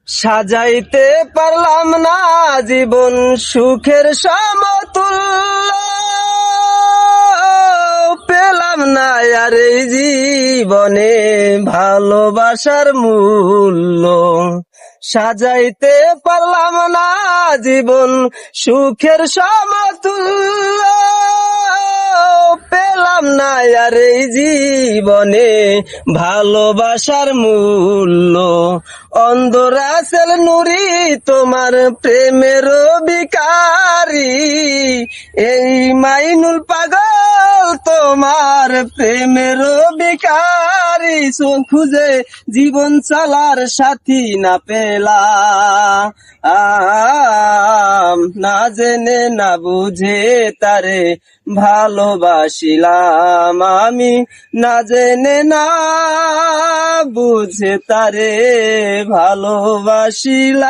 সাজাইতে পারলাম না জীবন সুখের সমতুল্য, পেলাম না আর এই জীবনে ভালোবাসার মূল্য। সাজাইতে পারলাম না জীবন সুখের সমতুল্য, পেলাম না আর এই জীবনে ভালোবাসার মূল্য। অন্ধরাসেল নুরি তোমার প্রেমের বিকারি, এই মাইনুল পাগল তোমার প্রেমের বিকারি। খুঁজে জীবন চলার সাথী না পেলাম, না জেনে না বুঝে তারে ভালোবাসিলাম আমি, না জেনে না বুঝে তারে ভালোবাসিলাম।